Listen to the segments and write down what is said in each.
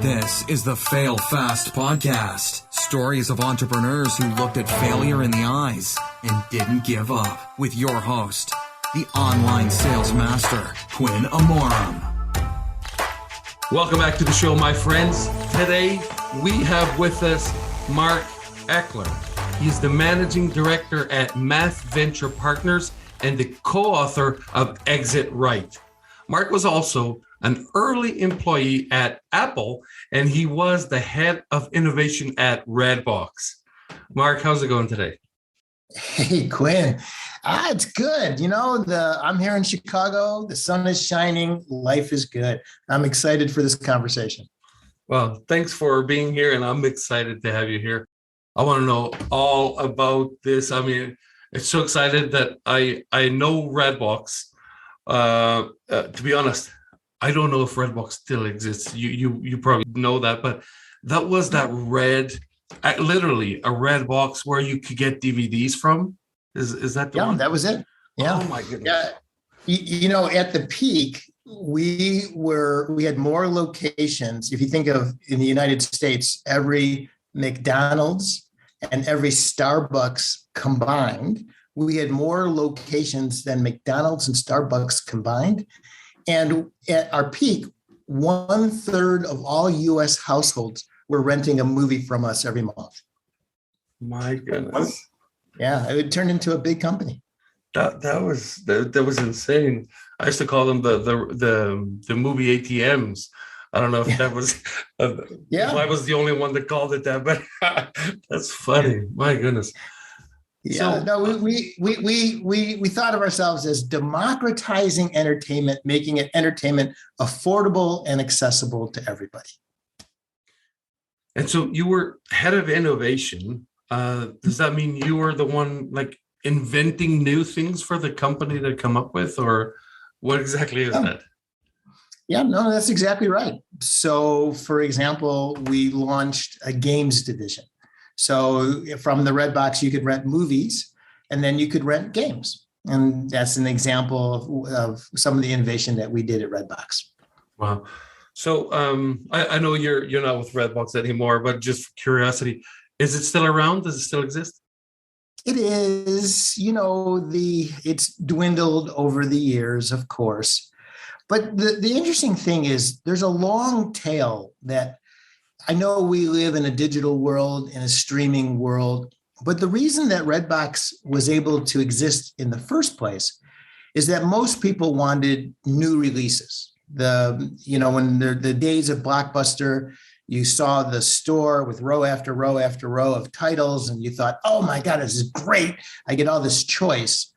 This is the Fail Fast Podcast. Stories of entrepreneurs who looked at failure in the eyes and didn't give up. With your host, the online sales master, Quinn Amorum. Welcome back to the show, my friends. Today, we have with us Mark Achler. He's the managing director at Math Venture Partners and the co-author of Exit Right. Mark was also an early employee at Apple, and he was the head of innovation at RedBox. Mark, how's it going today? Hey, Quinn. It's good. You know, I'm here in Chicago. The sun is shining. Life is good. I'm excited for this conversation. Well, thanks for being here, and I'm excited to have you here. I want to know all about this. I mean, it's so excited that I know RedBox. To be honest, I don't know if RedBox still exists. You probably know that, but that was that literally a red box where you could get DVDs from. Is that the one? Yeah, that was it. Yeah. Oh my goodness. Yeah. You know, at the peak, we had more locations. If you think of in the United States, every McDonald's and every Starbucks combined, we had more locations than McDonald's and Starbucks combined. And at our peak, 1/3 of all U.S. households were renting a movie from us every month. My goodness. Yeah, it would turn into a big company. That was insane. I used to call them the movie ATMs. I don't know if that was if I was the only one that called it that, but that's funny. My goodness. Yeah, so, no, we thought of ourselves as democratizing entertainment, making it entertainment affordable and accessible to everybody. And so you were head of innovation. Does that mean you were the one like inventing new things for the company to come up with, or what exactly is that? Yeah, no, that's exactly right. So, for example, we launched a games division. So from the RedBox, you could rent movies and then you could rent games. And that's an example of some of the innovation that we did at RedBox. Wow. So I know you're not with RedBox anymore, but just for curiosity, is it still around? Does it still exist? It is, you know, it's dwindled over the years, of course. But the interesting thing is there's a long tail that I know we live in a digital world, in a streaming world, but the reason that RedBox was able to exist in the first place is that most people wanted new releases. When the days of Blockbuster, you saw the store with row after row after row of titles, and you thought, oh my God, this is great. I get all this choice.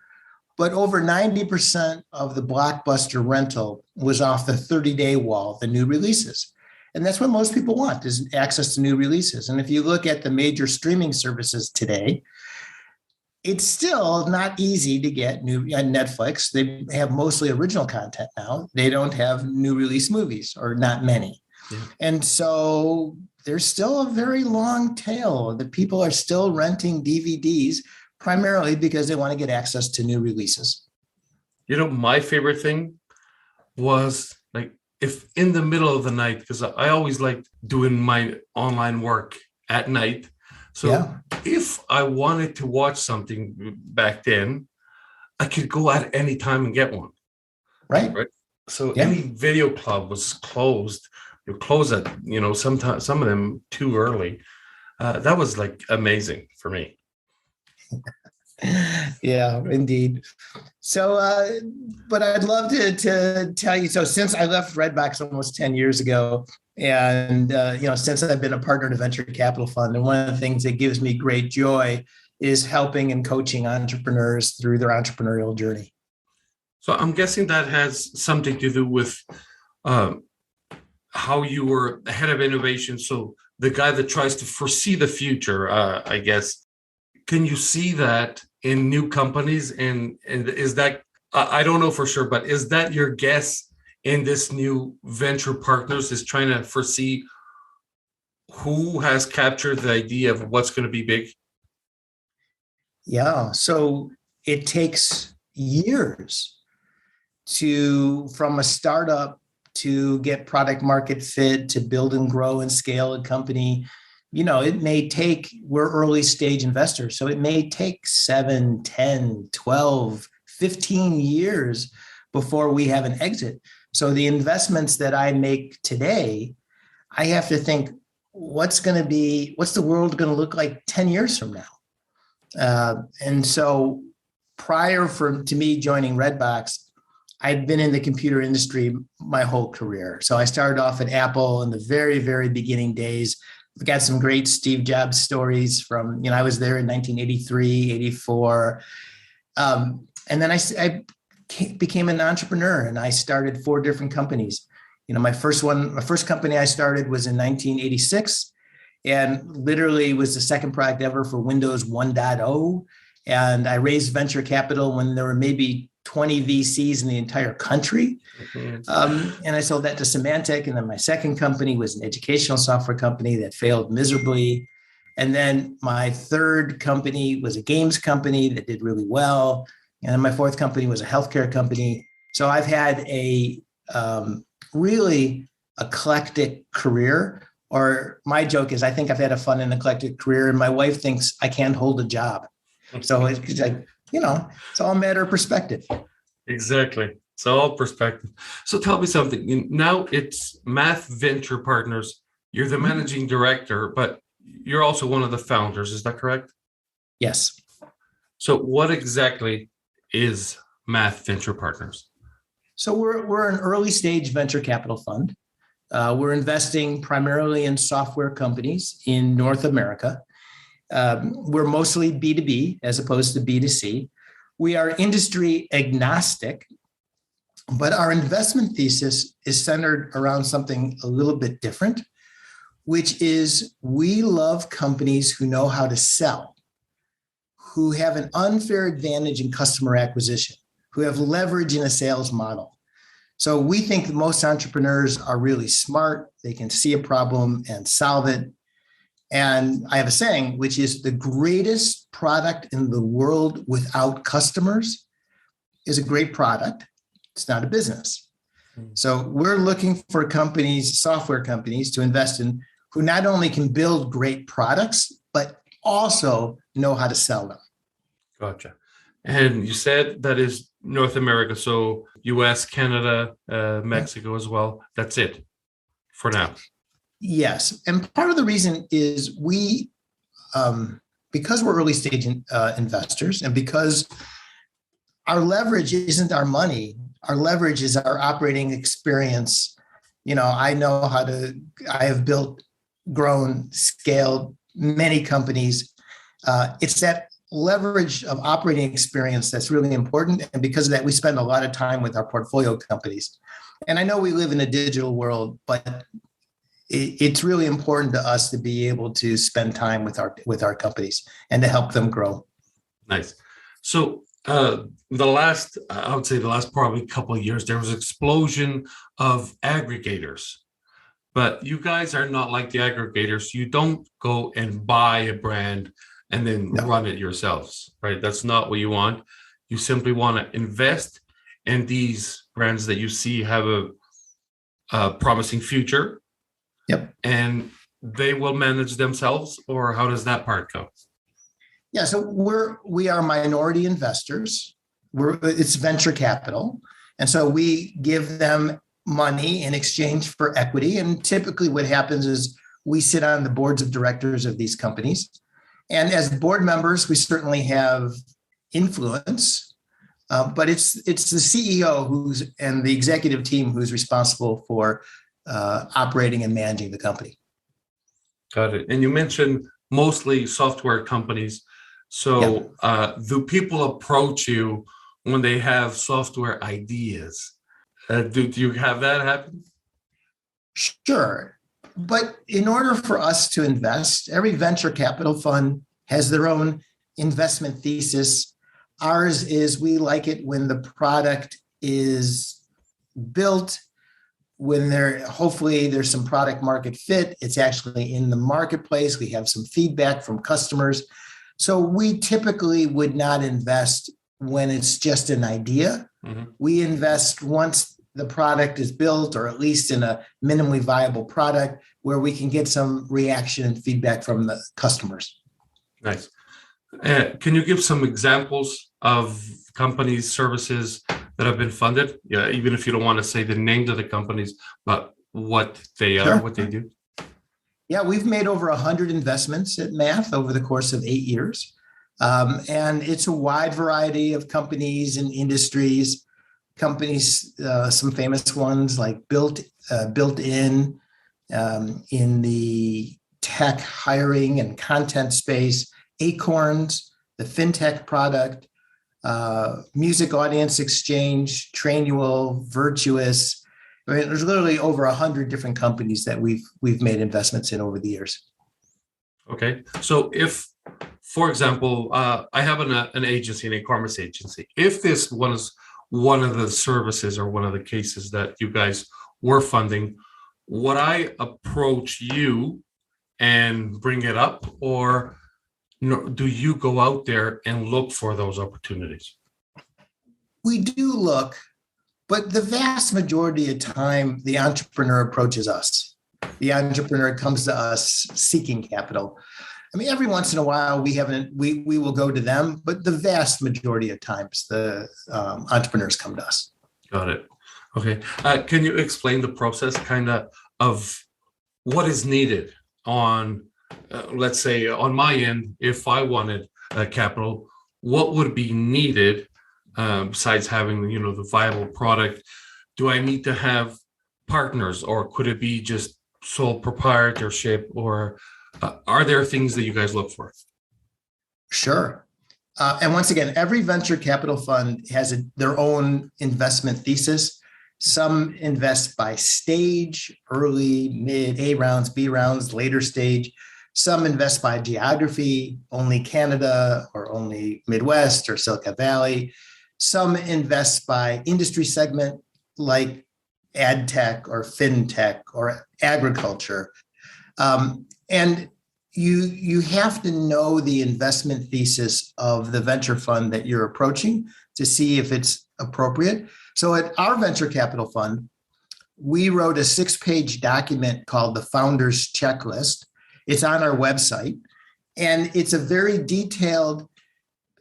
But over 90% of the Blockbuster rental was off the 30-day wall, the new releases. And that's what most people want, is access to new releases. And if you look at the major streaming services today, it's still not easy to get new. Netflix, they have mostly original content now. They don't have new release movies, or not many. Yeah. And so there's still a very long tail that people are still renting DVDs, primarily because they want to get access to new releases. You know, my favorite thing was like, if in the middle of the night, because I always liked doing my online work at night. So if I wanted to watch something back then, I could go at any time and get one. Right. So any video club was closed. You close at, sometimes some of them too early. That was like amazing for me. Yeah, indeed. So, but I'd love to tell you, so since I left RedBox almost 10 years ago, and, since I've been a partner in a venture capital fund, and one of the things that gives me great joy is helping and coaching entrepreneurs through their entrepreneurial journey. So I'm guessing that has something to do with how you were the head of innovation. So the guy that tries to foresee the future, I guess. Can you see that in new companies? And is that, I don't know for sure, but is that your guess in this new venture partners, is trying to foresee who has captured the idea of what's going to be big? Yeah. So it takes years from a startup to get product market fit, to build and grow and scale a company, it may take, we're early stage investors, so it may take 7, 10, 12, 15 years before we have an exit. So the investments that I make today, I have to think, what's the world going to look like 10 years from now? And so prior to me joining RedBox, I'd been in the computer industry my whole career. So I started off at Apple in the very, very beginning days. I've got some great Steve Jobs stories from, I was there in 1983, 84. And then I became an entrepreneur and I started 4 different companies. My first company I started was in 1986 and literally was the second product ever for Windows 1.0. And I raised venture capital when there were maybe 20 VCs in the entire country. And I sold that to Symantec. And then my second company was an educational software company that failed miserably. And then my third company was a games company that did really well. And then my fourth company was a healthcare company. So I've had a really eclectic career, or my joke is I think I've had a fun and eclectic career. And my wife thinks I can't hold a job. So it's like, it's all a matter of perspective. Exactly. It's all perspective. So tell me something. Now it's Math Venture Partners. You're the managing director, but you're also one of the founders. Is that correct? Yes. So what exactly is Math Venture Partners? So we're an early stage venture capital fund. We're investing primarily in software companies in North America. We're mostly B2B as opposed to B2C. We are industry agnostic, but our investment thesis is centered around something a little bit different, which is we love companies who know how to sell, who have an unfair advantage in customer acquisition, who have leverage in a sales model. So we think that most entrepreneurs are really smart. They can see a problem and solve it. And I have a saying, which is the greatest product in the world without customers is a great product. It's not a business. So we're looking for companies, software companies to invest in who not only can build great products, but also know how to sell them. Gotcha. And you said that is North America. So US, Canada, Mexico as well. That's it for now. Yes. And part of the reason is we, because we're early stage investors and because our leverage isn't our money, our leverage is our operating experience. I have built, grown, scaled many companies. It's that leverage of operating experience that's really important. And because of that, we spend a lot of time with our portfolio companies. And I know we live in a digital world, but it's really important to us to be able to spend time with our companies and to help them grow. Nice. So I would say the last probably couple of years, there was an explosion of aggregators. But you guys are not like the aggregators. You don't go and buy a brand and then run it yourselves, right? That's not what you want. You simply want to invest in these brands that you see have a promising future. Yep. And they will manage themselves, or how does that part go? Yeah, so we are minority investors. It's venture capital. And so we give them money in exchange for equity. And typically what happens is we sit on the boards of directors of these companies. And as board members, we certainly have influence, but it's the CEO and the executive team who's responsible for operating and managing the company. Got it. And you mentioned mostly software companies. So do people approach you when they have software ideas? Do you have that happen? Sure. But in order for us to invest, every venture capital fund has their own investment thesis. Ours is we like it when the product is built, when hopefully there's some product market fit. It's actually in the marketplace. We have some feedback from customers. So we typically would not invest when it's just an idea. Mm-hmm. We invest once the product is built, or at least in a minimally viable product where we can get some reaction and feedback from the customers. Nice. Can you give some examples of companies, services that have been funded? Yeah, even if you don't want to say the names of the companies, but what they are, what they do. Yeah, we've made over 100 investments at Math over the course of 8 years. And it's a wide variety of companies and industries. Companies, some famous ones like Built-in in the tech hiring and content space, Acorns, the fintech product, Music Audience Exchange, Trainual, Virtuous. I mean, there's literally over 100 different companies that we've made investments in over the years. Okay, so if, for example, I have an agency, an e-commerce agency. If this was one of the services or one of the cases that you guys were funding, would I approach you and bring it up, or do you go out there and look for those opportunities? We do look, but the vast majority of time, the entrepreneur approaches us. The entrepreneur comes to us seeking capital. I mean, every once in a while we will go to them, but the vast majority of times the entrepreneurs come to us. Got it. Okay. Can you explain the process of what is needed on, let's say on my end, if I wanted capital, what would be needed besides having, the viable product? Do I need to have partners, or could it be just sole proprietorship, or are there things that you guys look for? Sure. And once again, every venture capital fund has their own investment thesis. Some invest by stage, early, mid, A rounds, B rounds, later stage. Some invest by geography, only Canada or only Midwest or Silicon Valley. Some invest by industry segment, like ad tech or fintech or agriculture. And you have to know the investment thesis of the venture fund that you're approaching to see if it's appropriate. So at our venture capital fund, we wrote a 6-page document called the Founders Checklist. It's on our website, and it's a very detailed,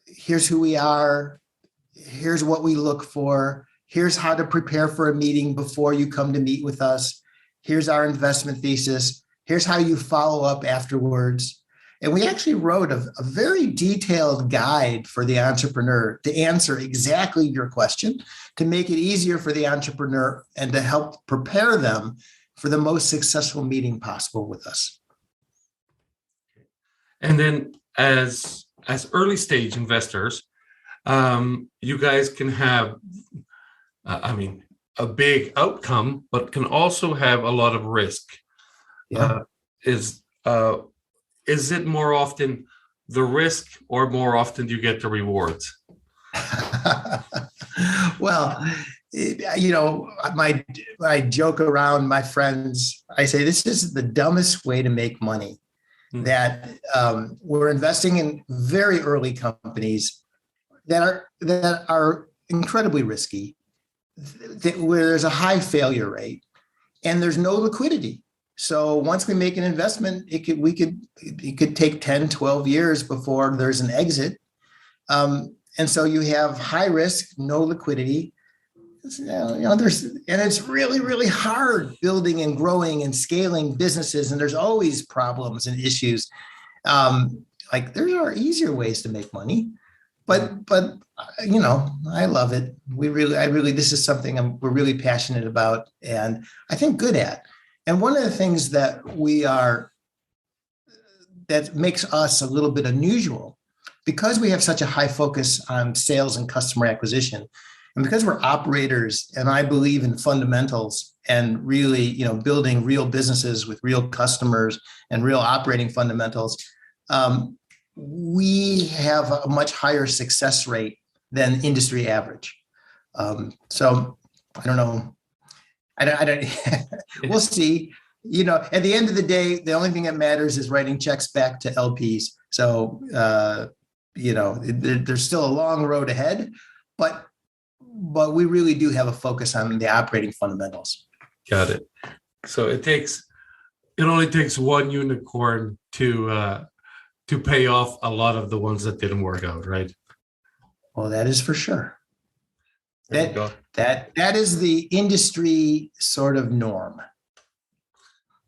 here's who we are, here's what we look for, here's how to prepare for a meeting before you come to meet with us, here's our investment thesis, here's how you follow up afterwards. And we actually wrote a very detailed guide for the entrepreneur to answer exactly your question, to make it easier for the entrepreneur and to help prepare them for the most successful meeting possible with us. And then as early stage investors, you guys can have, a big outcome, but can also have a lot of risk. Yeah. Is it more often the risk, or more often do you get the rewards? Well, I joke around my friends. I say this is the dumbest way to make money. Mm-hmm. That we're investing in very early companies that are incredibly risky, where there's a high failure rate and there's no liquidity. So once we make an investment, it could take 10, 12 years before there's an exit. And so you have high risk, no liquidity. And it's really, really hard building and growing and scaling businesses. And there's always problems and issues. There are easier ways to make money, but I love it. This is something we're really passionate about, and I think good at. And one of the things that makes us a little bit unusual, because we have such a high focus on sales and customer acquisition, and because we're operators, and I believe in fundamentals and really, building real businesses with real customers and real operating fundamentals, we have a much higher success rate than industry average. So I don't know. I don't. We'll see. At the end of the day, the only thing that matters is writing checks back to LPs. So, there's still a long road ahead, but but we really do have a focus on the operating fundamentals. Got it. So it only takes one unicorn to pay off a lot of the ones that didn't work out, right? Well, that is for sure. There you go. That is the industry sort of norm.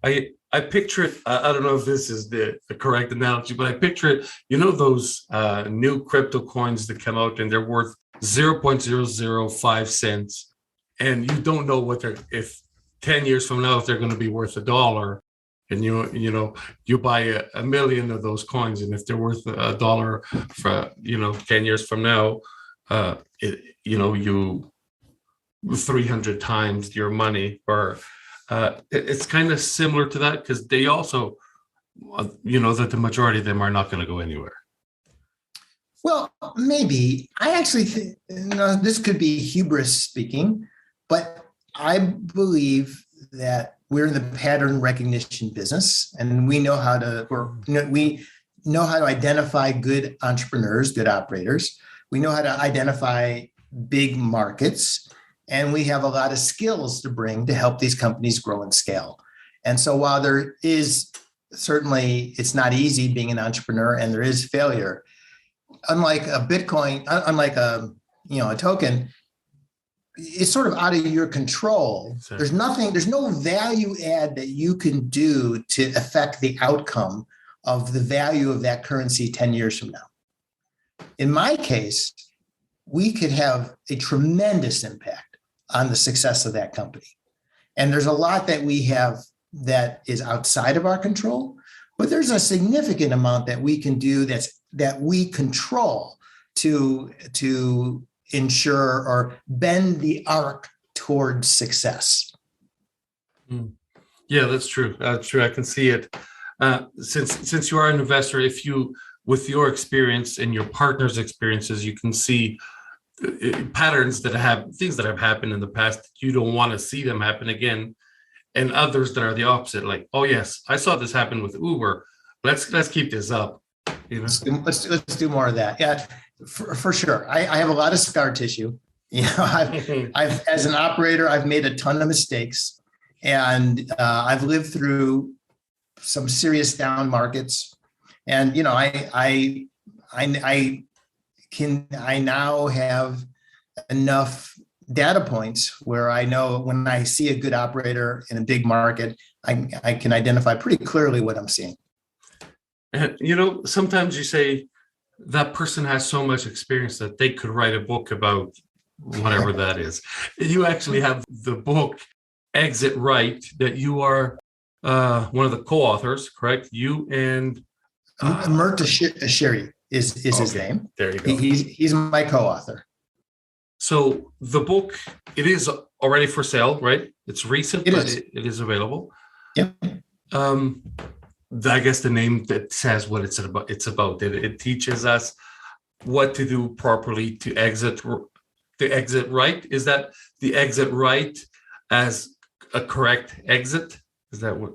I picture it. I don't know if this is the correct analogy, but I picture it. You know those new crypto coins that come out and they're worth 0.005 cents, and you don't know what they're, if 10 years from now if they're going to be worth $1, and you buy a million of those coins, and if they're worth $1 for 10 years from now, you 300 times your money. Or it's kind of similar to that, because they also that the majority of them are not going to go anywhere. Well, maybe. I actually think, this could be hubris speaking, but I believe that we're in the pattern recognition business, and we know how to identify good entrepreneurs, good operators. We know how to identify big markets, and we have a lot of skills to bring to help these companies grow and scale. And so while there is certainly, it's not easy being an entrepreneur, and there is failure, unlike a Bitcoin, unlike a token, it's sort of out of your control. Sure. There's no value add that you can do to affect the outcome of the value of that currency 10 years from now. In my case, we could have a tremendous impact on the success of that company. And there's a lot that we have that is outside of our control, but there's a significant amount that we can do that we control to ensure or bend the arc towards success. Yeah, that's true. That's true. I can see it. Since you are an investor, if you, with your experience and your partner's experiences, you can see patterns that have things that have happened in the past that you don't want to see them happen again, and others that are the opposite. Like, oh yes, I saw this happen with Uber. Let's keep this up. Let's do more of that. Yeah, for sure. I have a lot of scar tissue. I've as an operator, I've made a ton of mistakes, and I've lived through some serious down markets. And I now have enough data points where I know when I see a good operator in a big market, I can identify pretty clearly what I'm seeing. And sometimes you say that person has so much experience that they could write a book about whatever that is. You actually have the book Exit Right that you are one of the co-authors, correct? You and Mert Asheri is his name. There you go. He's my co-author. So the book, it is already for sale, right? It's recent, it is available. Yep. I guess the name that says what it's about. It teaches us what to do properly to exit right. Is that the exit right as a correct exit? Is that what?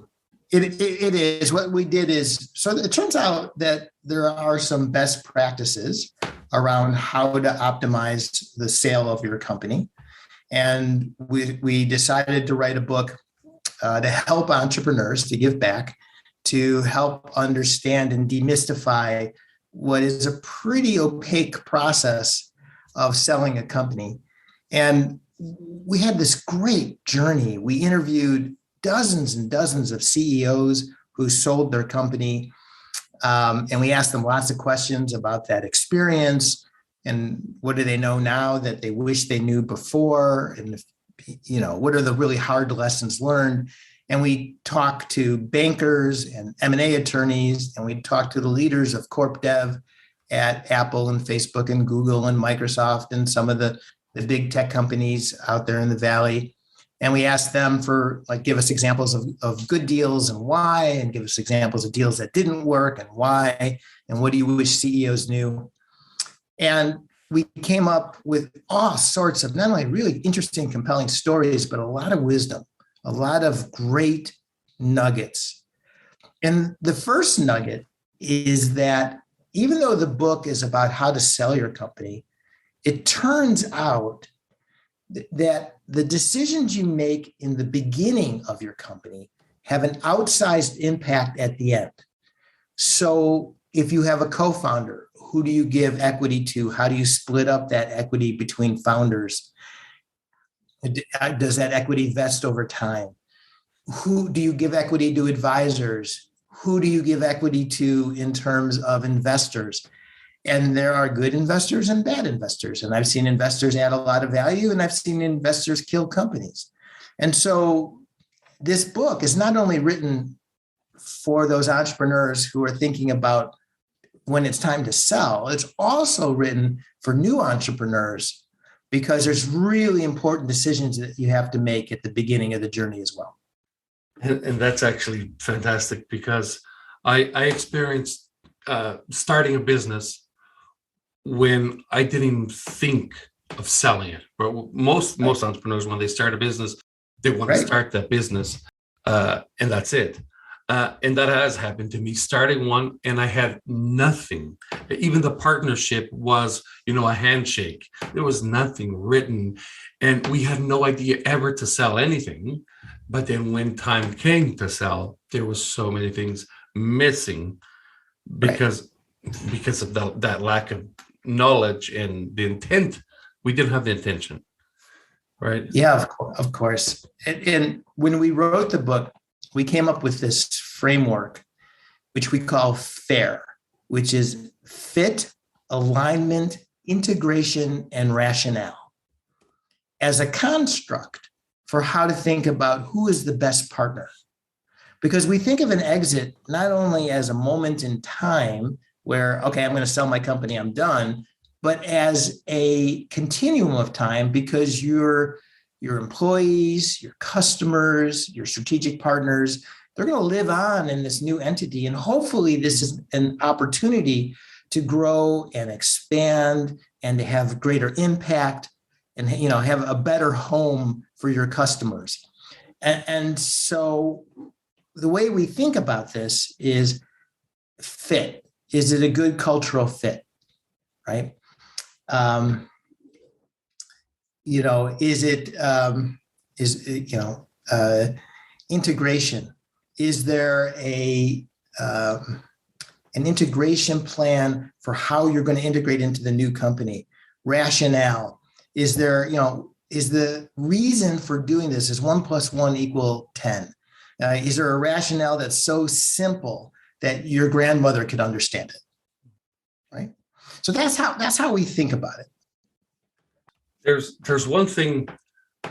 It is. What we did is, so it turns out that there are some best practices around how to optimize the sale of your company. And we decided to write a book to help entrepreneurs to give back, to help understand and demystify what is a pretty opaque process of selling a company. And we had this great journey. We interviewed dozens and dozens of CEOs who sold their company. And we asked them lots of questions about that experience and what do they know now that they wish they knew before? And, what are the really hard lessons learned? And we talked to bankers and M&A attorneys, and we talked to the leaders of corp dev at Apple and Facebook and Google and Microsoft and some of the big tech companies out there in the Valley. And we asked them for, give us examples of good deals and why, and give us examples of deals that didn't work and why, and what do you wish CEOs knew? And we came up with all sorts of not only really interesting, compelling stories, but a lot of wisdom, a lot of great nuggets. And the first nugget is that even though the book is about how to sell your company, it turns out that the decisions you make in the beginning of your company have an outsized impact at the end. So if you have a co-founder, who do you give equity to? How do you split up that equity between founders? Does that equity vest over time? Who do you give equity to? Advisors? Who do you give equity to in terms of investors? And there are good investors and bad investors. And I've seen investors add a lot of value, and I've seen investors kill companies. And so this book is not only written for those entrepreneurs who are thinking about when it's time to sell, it's also written for new entrepreneurs, because there's really important decisions that you have to make at the beginning of the journey as well. And that's actually fantastic, because I experienced starting a business when I didn't even think of selling it. But most entrepreneurs, when they start a business, they want to start that business, and that's it. And that has happened to me, starting one, and I had nothing. Even the partnership was, a handshake. There was nothing written, and we had no idea ever to sell anything. But then when time came to sell, there was so many things missing because of that lack of knowledge and the intent. We didn't have the intention, right? Yeah, of course. And when we wrote the book, we came up with this framework, which we call FAIR, which is fit, alignment, integration, and rationale, as a construct for how to think about who is the best partner. Because we think of an exit not only as a moment in time where, okay, I'm going to sell my company, I'm done, but as a continuum of time, because your employees, your customers, your strategic partners, they're going to live on in this new entity. And hopefully this is an opportunity to grow and expand and to have greater impact and, have a better home for your customers. And so the way we think about this is fit. Is it a good cultural fit, right? Integration? Is there an integration plan for how you're going to integrate into the new company? Rationale? Is there, is the reason for doing this is 1 + 1 = 10? Is there a rationale that's so simple that your grandmother could understand it, right? So that's how we think about it. There's one thing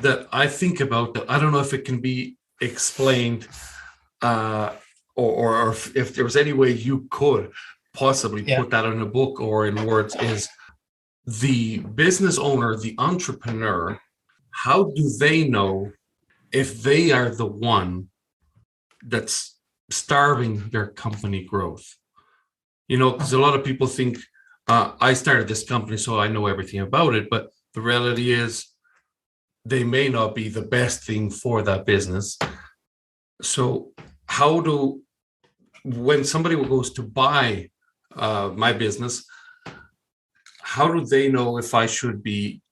that I think about that I don't know if it can be explained, or if there was any way you could possibly put that in a book or in words, is the business owner, the entrepreneur, how do they know if they are the one that's starving their company growth? Because a lot of people think, I started this company, so I know everything about it. But the reality is they may not be the best thing for that business. So when somebody goes to buy my business, how do they know if I should be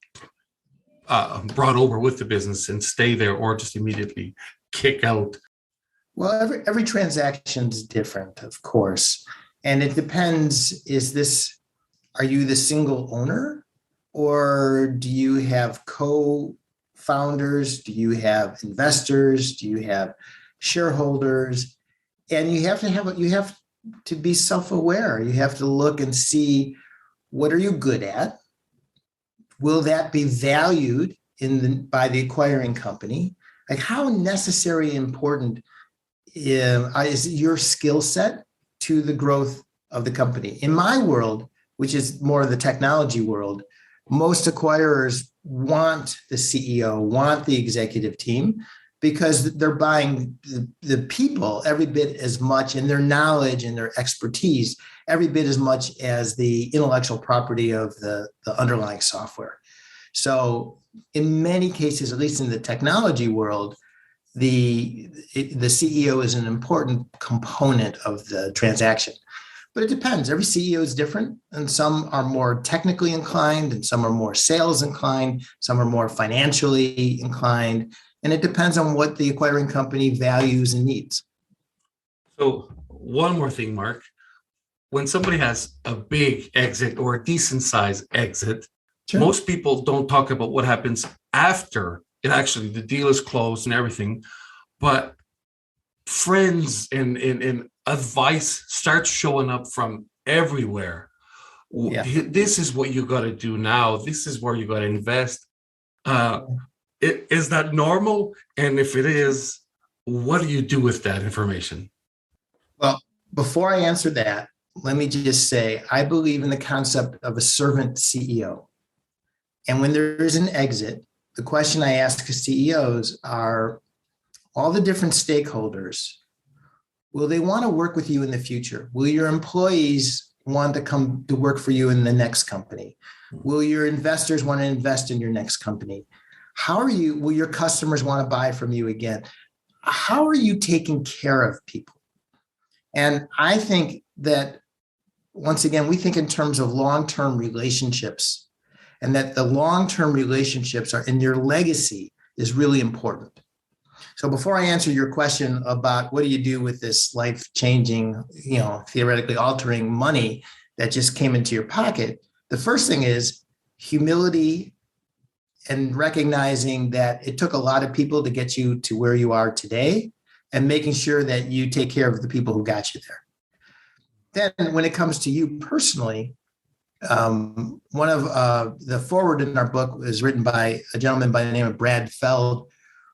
brought over with the business and stay there, or just immediately kick out? Well, every transaction is different, of course. And it depends, are you the single owner, or do you have co-founders? Do you have investors? Do you have shareholders? And you have to be self-aware. You have to look and see, what are you good at? Will that be valued by the acquiring company? Like, how necessary and important is your skill set to the growth of the company? In my world, which is more of the technology world, most acquirers want the CEO, want the executive team, because they're buying the people every bit as much, and their knowledge and their expertise every bit as much as the intellectual property of the underlying software. So in many cases, at least in the technology world, the CEO is an important component of the transaction. but it depends. Every CEO is different, and some are more technically inclined, and some are more sales inclined, some are more financially inclined, and it depends on what the acquiring company values and needs. So one more thing, Mark. When somebody has a big exit or a decent size exit, Sure. most people don't talk about what happens after it actually the deal is closed and everything. But friends and advice starts showing up from everywhere. Yeah. This is what you got to do now. This is where you got to invest. Is that normal? And if it is, what do you do with that information? Well, before I answer that, let me just say, I believe in the concept of a servant CEO. And when there is an exit, the question I ask CEOs are, all the different stakeholders, will they want to work with you in the future? Will your employees want to come to work for you in the next company? Will your investors want to invest in your next company? Will your customers want to buy from you again? How are you taking care of people? And I think that, once again, we think in terms of long-term relationships, and that the long-term relationships are, and your legacy is really important. So before I answer your question about what do you do with this life-changing, theoretically altering money that just came into your pocket, the first thing is humility and recognizing that it took a lot of people to get you to where you are today, and making sure that you take care of the people who got you there. Then when it comes to you personally, one of the foreword in our book was written by a gentleman by the name of Brad Feld,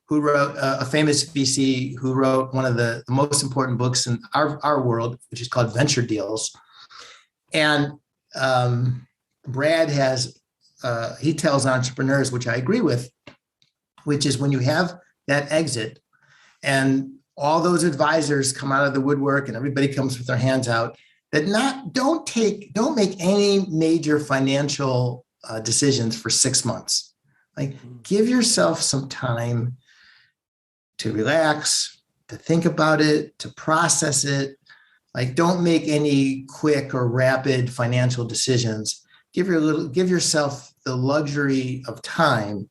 who wrote a famous VC who wrote one of the most important books in our world, which is called Venture Deals. And Brad he tells entrepreneurs, which I agree with, which is when you have that exit and all those advisors come out of the woodwork and everybody comes with their hands out, that don't make any major financial decisions for 6 months. Like, give yourself some time to relax, to think about it, to process it. Like, don't make any quick or rapid financial decisions. Give yourself the luxury of time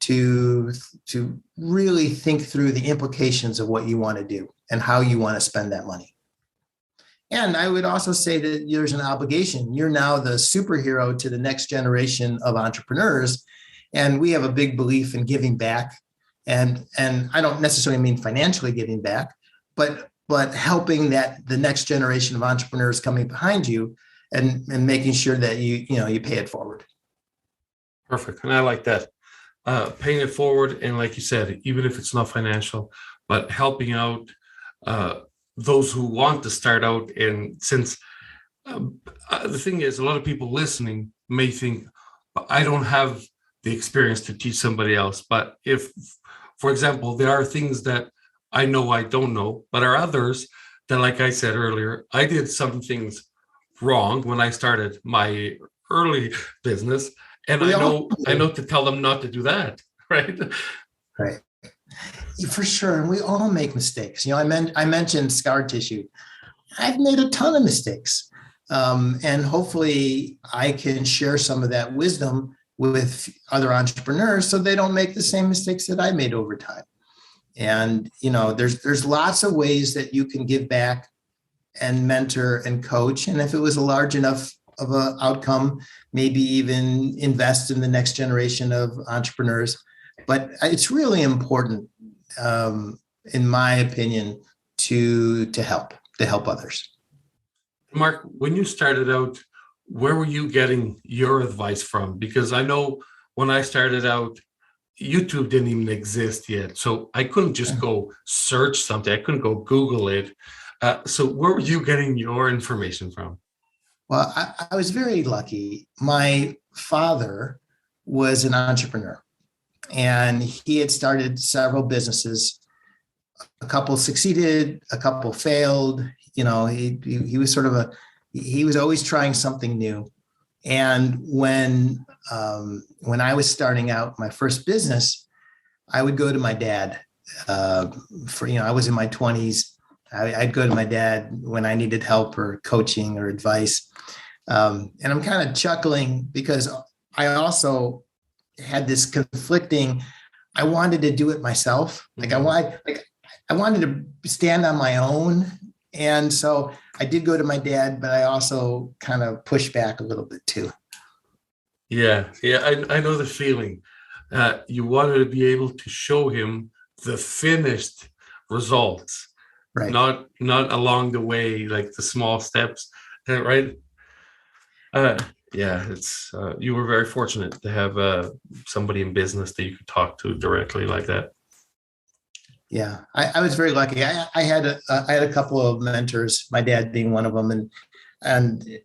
to really think through the implications of what you want to do and how you want to spend that money. And I would also say that there's an obligation. You're now the superhero to the next generation of entrepreneurs. And we have a big belief in giving back. And I don't necessarily mean financially giving back, but helping the next generation of entrepreneurs coming behind you and making sure that you pay it forward. Perfect. And I like that. Paying it forward. And like you said, even if it's not financial, but helping out those who want to start out. And since the thing is, a lot of people listening may think, I don't have the experience to teach somebody else. But if, for example, there are things that I know I don't know, but are others that, like I said earlier, I did some things wrong when I started my early business. And I know to tell them not to do that, right? Right. For sure. And we all make mistakes. I mentioned scar tissue. I've made a ton of mistakes. And hopefully I can share some of that wisdom with other entrepreneurs so they don't make the same mistakes that I made over time. And, there's lots of ways that you can give back and mentor and coach. And if it was a large enough of an outcome, maybe even invest in the next generation of entrepreneurs. But it's really important, in my opinion, to help others. Mark, when you started out, where were you getting your advice from? Because I know when I started out, YouTube didn't even exist yet. So I couldn't just go search something. I couldn't go Google it. So where were you getting your information from? Well, I was very lucky. My father was an entrepreneur, and he had started several businesses. A couple succeeded, a couple failed. He was he was always trying something new. And when I was starting out my first business, I would go to my dad. I was in my 20s. I'd go to my dad when I needed help or coaching or advice. And I'm kind of chuckling because I also had this conflicting, I wanted to do it myself. Like I wanted to stand on my own. And so I did go to my dad, but I also kind of pushed back a little bit too. Yeah, I know the feeling. You wanted to be able to show him the finished results, Right. not along the way, like the small steps, right? Yeah, it's you were very fortunate to have somebody in business that you could talk to directly like that. Yeah, I was very lucky. I had a couple of mentors, my dad being one of them, and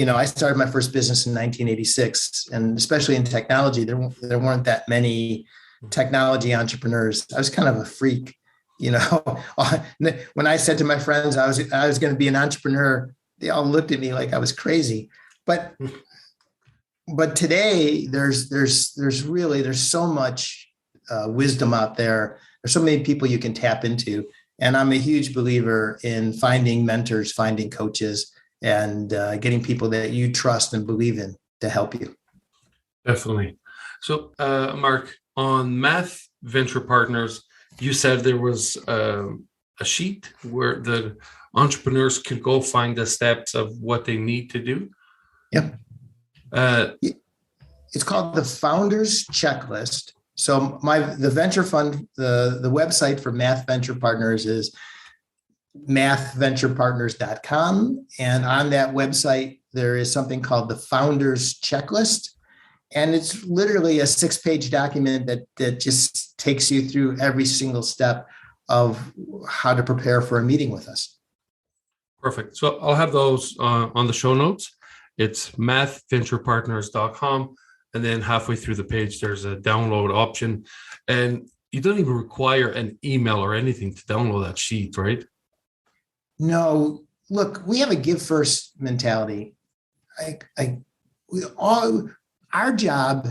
I started my first business in 1986, and especially in technology, there weren't that many technology entrepreneurs. I was kind of a freak, When I said to my friends I was going to be an entrepreneur, they all looked at me like I was crazy. But today there's so much wisdom out there. There's so many people you can tap into, and I'm a huge believer in finding mentors, finding coaches, and getting people that you trust and believe in to help you. Definitely. So, Mark, on Math Venture Partners, you said there was a sheet where the entrepreneurs can go find the steps of what they need to do. Yep. It's called the Founders Checklist. So the venture fund, the website for Math Venture Partners is mathventurepartners.com. And on that website, there is something called the Founders Checklist. And it's literally a 6-page document that just takes you through every single step of how to prepare for a meeting with us. Perfect. So I'll have those on the show notes. It's mathventurepartners.com. And then halfway through the page, there's a download option. And you don't even require an email or anything to download that sheet, right? No, look, we have a give first mentality. Our job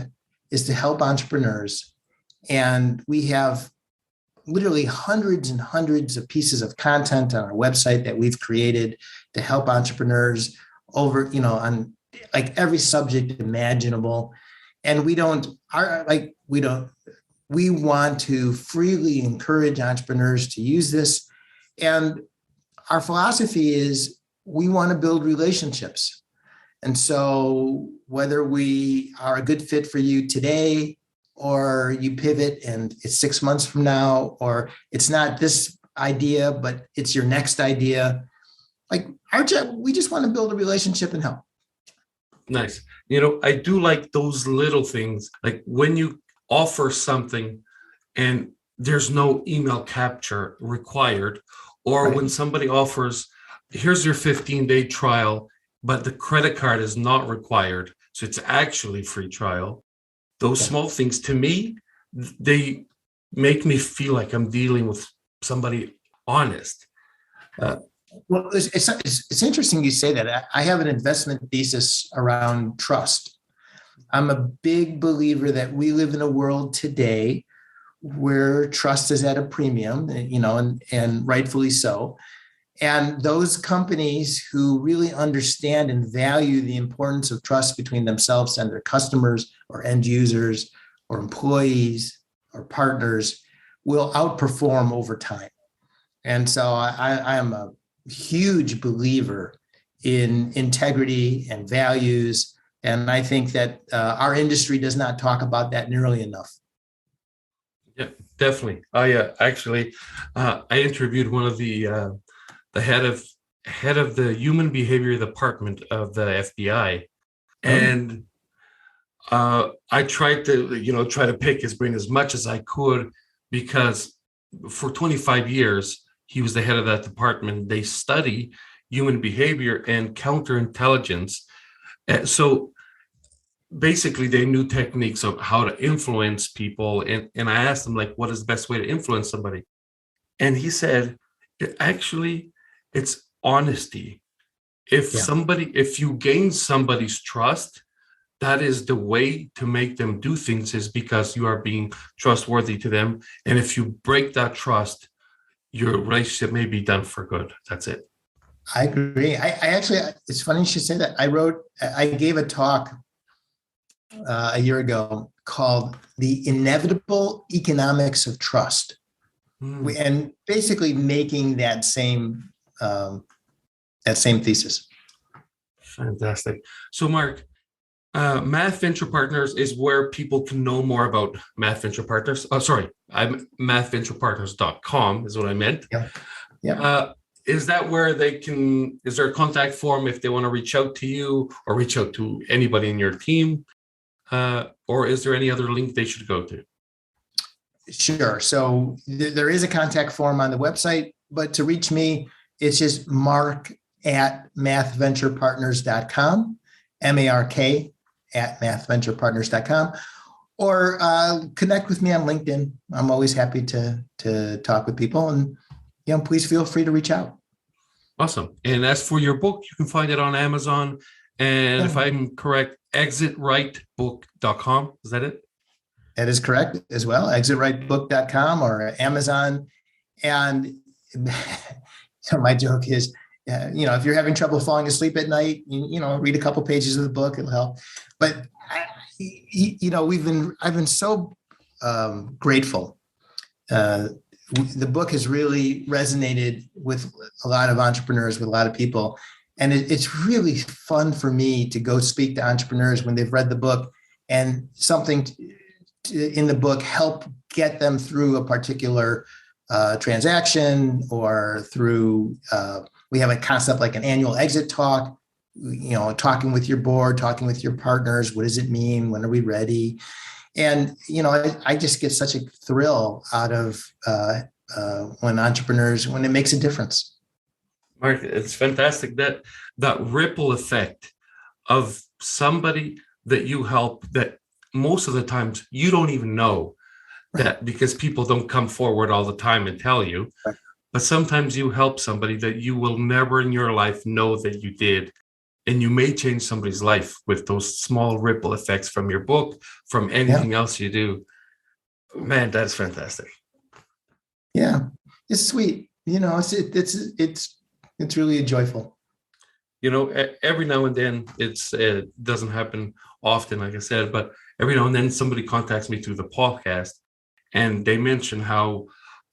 is to help entrepreneurs. And we have literally hundreds and hundreds of pieces of content on our website that we've created to help entrepreneurs on like every subject imaginable. And we want to freely encourage entrepreneurs to use this. And our philosophy is we want to build relationships. And so whether we are a good fit for you today, or you pivot and it's 6 months from now, or it's not this idea, but it's your next idea, like our job, we just want to build a relationship and help. Nice. I do like those little things, like when you offer something and there's no email capture required, or Right. when somebody offers, here's your 15-day trial, but the credit card is not required. So it's actually free trial. Those small things, to me, they make me feel like I'm dealing with somebody honest. Well, it's interesting you say that. I have an investment thesis around trust. I'm a big believer that we live in a world today where trust is at a premium, and rightfully so. And those companies who really understand and value the importance of trust between themselves and their customers or end users or employees or partners will outperform over time. And so I am a huge believer in integrity and values. And I think that our industry does not talk about that nearly enough. Yeah, definitely. I interviewed one of the head of the human behavior department of the FBI, and I tried to try to pick his brain as much as I could, because for 25 years he was the head of that department. They study human behavior and counterintelligence, so basically they knew techniques of how to influence people. And I asked him, like, what is the best way to influence somebody? And he said, it's honesty. If you gain somebody's trust, that is the way to make them do things, is because you are being trustworthy to them. And if you break that trust, your relationship may be done for good. That's it. I agree. I actually, it's funny you should say that. I gave a talk a year ago called The Inevitable Economics of Trust. And basically making that same thesis. Fantastic. So Mark, Math Venture Partners is where people can know more about Math Venture Partners. Oh, sorry, I'm mathventurepartners.com is what I meant. Yeah. Is that where they can, is there a contact form if they want to reach out to you or reach out to anybody in your team? Or is there any other link they should go to? Sure. So there is a contact form on the website, but to reach me, it's just mark@mathventurepartners.com, MARK@mathventurepartners.com, or connect with me on LinkedIn. I'm always happy to talk with people, and please feel free to reach out. Awesome. And as for your book, you can find it on Amazon. And if I'm correct, exitrightbook.com. Is that it? That is correct as well. Exitrightbook.com or Amazon. And my joke is, if you're having trouble falling asleep at night, read a couple pages of the book, it'll help. But I've been so grateful. The book has really resonated with a lot of entrepreneurs, with a lot of people. And it's really fun for me to go speak to entrepreneurs when they've read the book and something in the book help get them through a particular transaction, or through, we have a concept like an annual exit talk, talking with your board, talking with your partners. What does it mean? When are we ready? And, I just get such a thrill out of when it makes a difference. Mark, it's fantastic that ripple effect of somebody that you help, that most of the times you don't even know that, because people don't come forward all the time and tell you. Right. But sometimes you help somebody that you will never in your life know that you did. And you may change somebody's life with those small ripple effects from your book, from anything else you do. Man, that's fantastic. Yeah, it's sweet. It's really joyful. Every now and then, it doesn't happen often, like I said, but every now and then somebody contacts me through the podcast and they mention how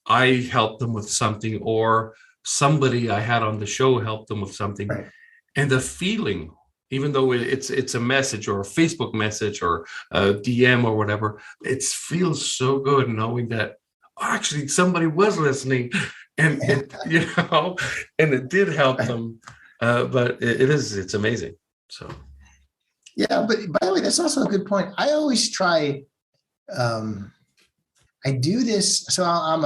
I helped them with something, or somebody I had on the show helped them with something. Right. And the feeling, even though it's a message or a Facebook message or a DM or whatever, it feels so good knowing that actually somebody was listening, and and it did help them. But it's amazing. So. Yeah, but by the way, that's also a good point. I always try, I do this. So I'm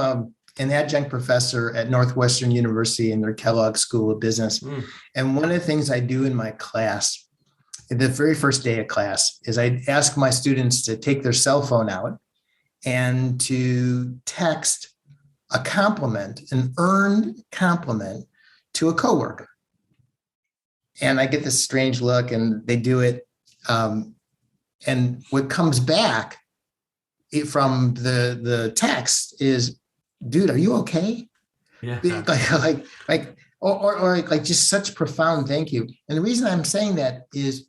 an adjunct professor at Northwestern University in their Kellogg School of Business. And one of the things I do in my class, the very first day of class, is I ask my students to take their cell phone out and to text a compliment, an earned compliment, to a coworker. And I get this strange look, and they do it. And what comes back from the text is, "Dude, are you okay?" Yeah. Like just such profound thank you. And the reason I'm saying that is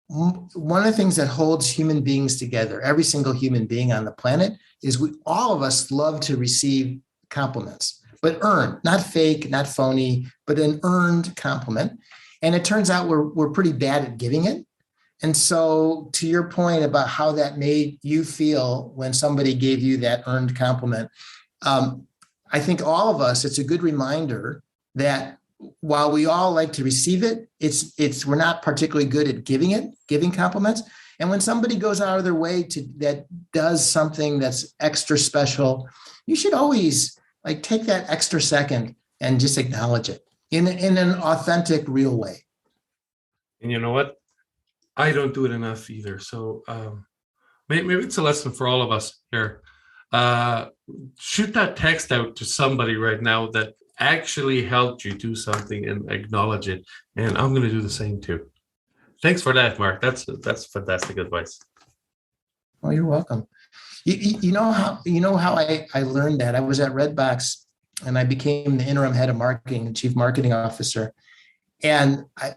one of the things that holds human beings together, every single human being on the planet, is all of us love to receive compliments, but earned, not fake, not phony, but an earned compliment. And it turns out we're pretty bad at giving it. And so, to your point about how that made you feel when somebody gave you that earned compliment, I think all of us, it's a good reminder that while we all like to receive it, we're not particularly good at giving compliments. And when somebody goes out of their way that does something that's extra special, you should always take that extra second and just acknowledge it in an authentic, real way. And you know what? I don't do it enough either. So maybe it's a lesson for all of us here. Shoot that text out to somebody right now that actually helped you do something, and acknowledge it. And I'm going to do the same too. Thanks for that, Mark. That's fantastic advice. Oh, you're welcome. You know how I learned that? I was at RedBox and I became the interim head of marketing and chief marketing officer. And I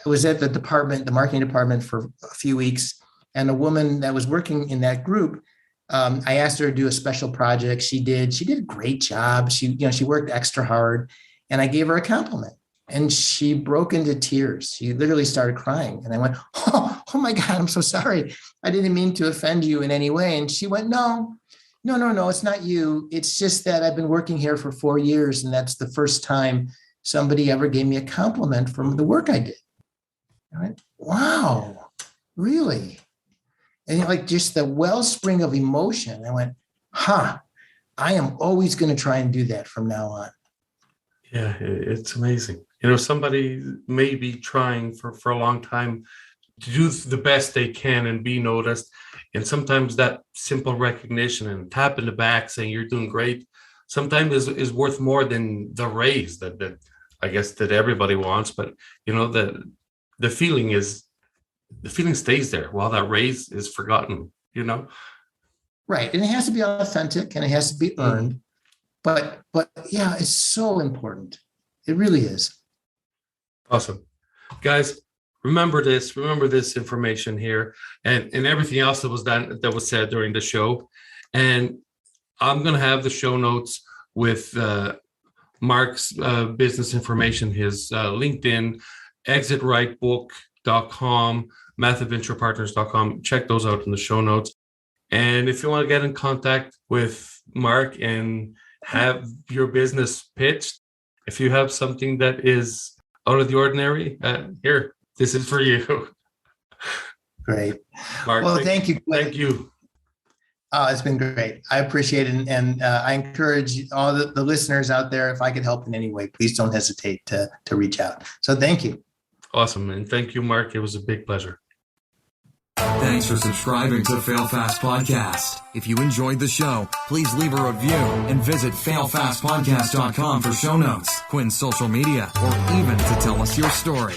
was at the marketing department for a few weeks, and a woman that was working in that group, I asked her to do a special project. She did a great job. She worked extra hard, and I gave her a compliment, and she broke into tears. She literally started crying, and I went, oh my God, I'm so sorry. I didn't mean to offend you in any way. And she went, no, it's not you. It's just that I've been working here for 4 years, and that's the first time somebody ever gave me a compliment from the work I did. I went, wow, really? And like just the wellspring of emotion. I went, I am always going to try and do that from now on. Yeah, it's amazing. Somebody may be trying for a long time to do the best they can and be noticed. And sometimes that simple recognition and tap in the back saying you're doing great sometimes is worth more than the raise that I guess that everybody wants. But the feeling stays there while that raise is forgotten, Right. And it has to be authentic and it has to be earned. But yeah, it's so important. It really is. Awesome. Guys, remember this information here and everything else that was said during the show. And I'm going to have the show notes with Mark's business information, his LinkedIn, exitrightbook.com, mathadventurepartners.com. Check those out in the show notes. And if you want to get in contact with Mark and have your business pitched, if you have something that is out of the ordinary, here, this is for you. Great. Mark, well, thank you. Thank you. It's been great. I appreciate it. And I encourage all the listeners out there, if I could help in any way, please don't hesitate to reach out. So thank you. Awesome. And thank you, Mark. It was a big pleasure. Thanks for subscribing to Fail Fast Podcast. If you enjoyed the show, please leave a review and visit failfastpodcast.com for show notes, Quinn's social media, or even to tell us your story.